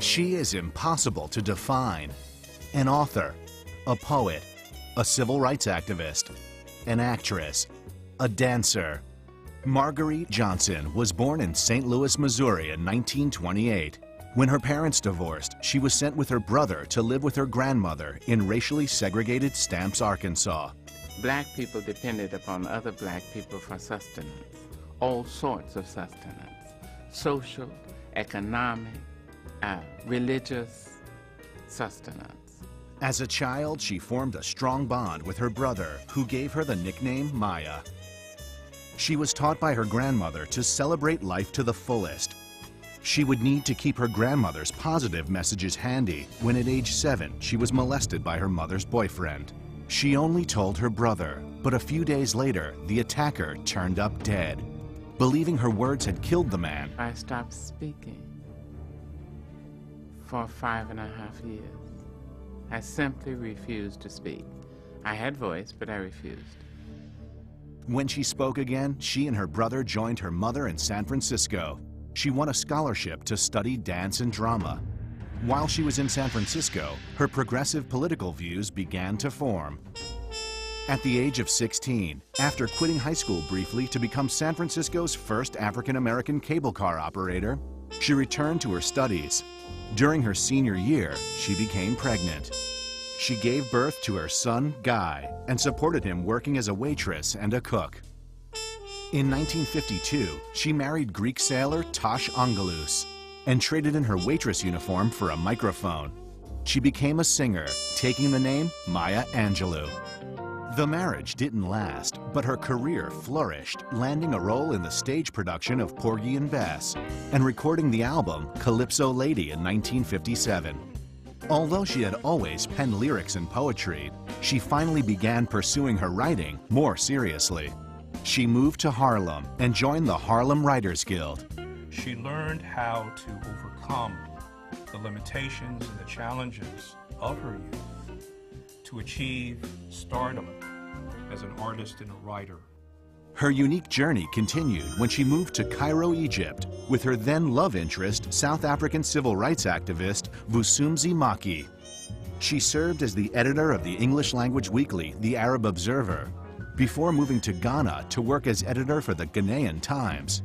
She is impossible to define. An author, a poet, a civil rights activist, an actress, a dancer. Marguerite Johnson was born in St. Louis, Missouri in 1928. When her parents divorced, she was sent with her brother to live with her grandmother in racially segregated Stamps, Arkansas. Black people depended upon other black people for sustenance, all sorts of sustenance, social, economic, religious sustenance. As a child, she formed a strong bond with her brother, who gave her the nickname Maya. She was taught by her grandmother to celebrate life to the fullest. She would need to keep her grandmother's positive messages handy when at age 7 she was molested by her mother's boyfriend. She only told her brother, but a few days later, the attacker turned up dead. Believing her words had killed the man, I stopped speaking for 5.5 years. I simply refused to speak. I had voice, but I refused. When she spoke again, she and her brother joined her mother in San Francisco. She won a scholarship to study dance and drama. While she was in San Francisco, her progressive political views began to form. At the age of 16, after quitting high school briefly to become San Francisco's first African-American cable car operator, she returned to her studies. During her senior year, she became pregnant. She gave birth to her son, Guy, and supported him working as a waitress and a cook. In 1952, she married Greek sailor Tosh Angelou and traded in her waitress uniform for a microphone. She became a singer, taking the name Maya Angelou. The marriage didn't last, but her career flourished, landing a role in the stage production of Porgy and Bess and recording the album Calypso Lady in 1957. Although she had always penned lyrics and poetry, she finally began pursuing her writing more seriously. She moved to Harlem and joined the Harlem Writers Guild. She learned how to overcome the limitations and the challenges of her youth to achieve stardom as an artist and a writer. Her unique journey continued when she moved to Cairo, Egypt, with her then love interest, South African civil rights activist Vusumuzi Maki. She served as the editor of the English-language weekly, The Arab Observer, before moving to Ghana to work as editor for the Ghanaian Times.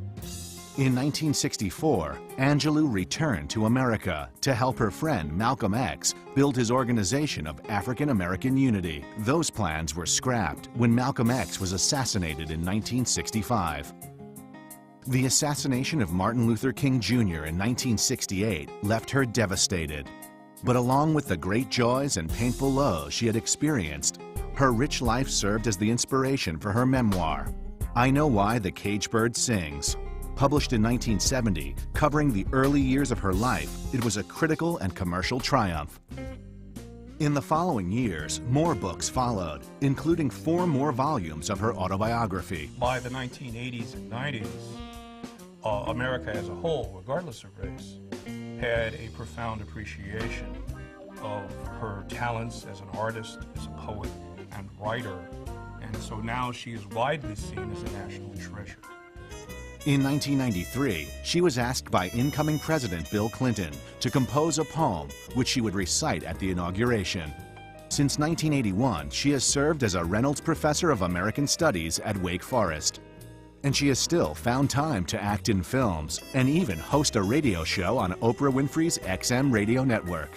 In 1964, Angelou returned to America to help her friend Malcolm X build his organization of African American Unity. Those plans were scrapped when Malcolm X was assassinated in 1965. The assassination of Martin Luther King Jr. in 1968 left her devastated. But along with the great joys and painful lows she had experienced, her rich life served as the inspiration for her memoir, I Know Why the Caged Bird Sings. Published in 1970, covering the early years of her life, it was a critical and commercial triumph. In the following years, more books followed, including 4 more volumes of her autobiography. By the 1980s and 90s, America as a whole, regardless of race, had a profound appreciation of her talents as an artist, as a poet, and writer, and so now she is widely seen as a national treasure. In 1993, she was asked by incoming President Bill Clinton to compose a poem which she would recite at the inauguration. Since 1981, she has served as a Reynolds Professor of American Studies at Wake Forest. And she has still found time to act in films and even host a radio show on Oprah Winfrey's XM radio network.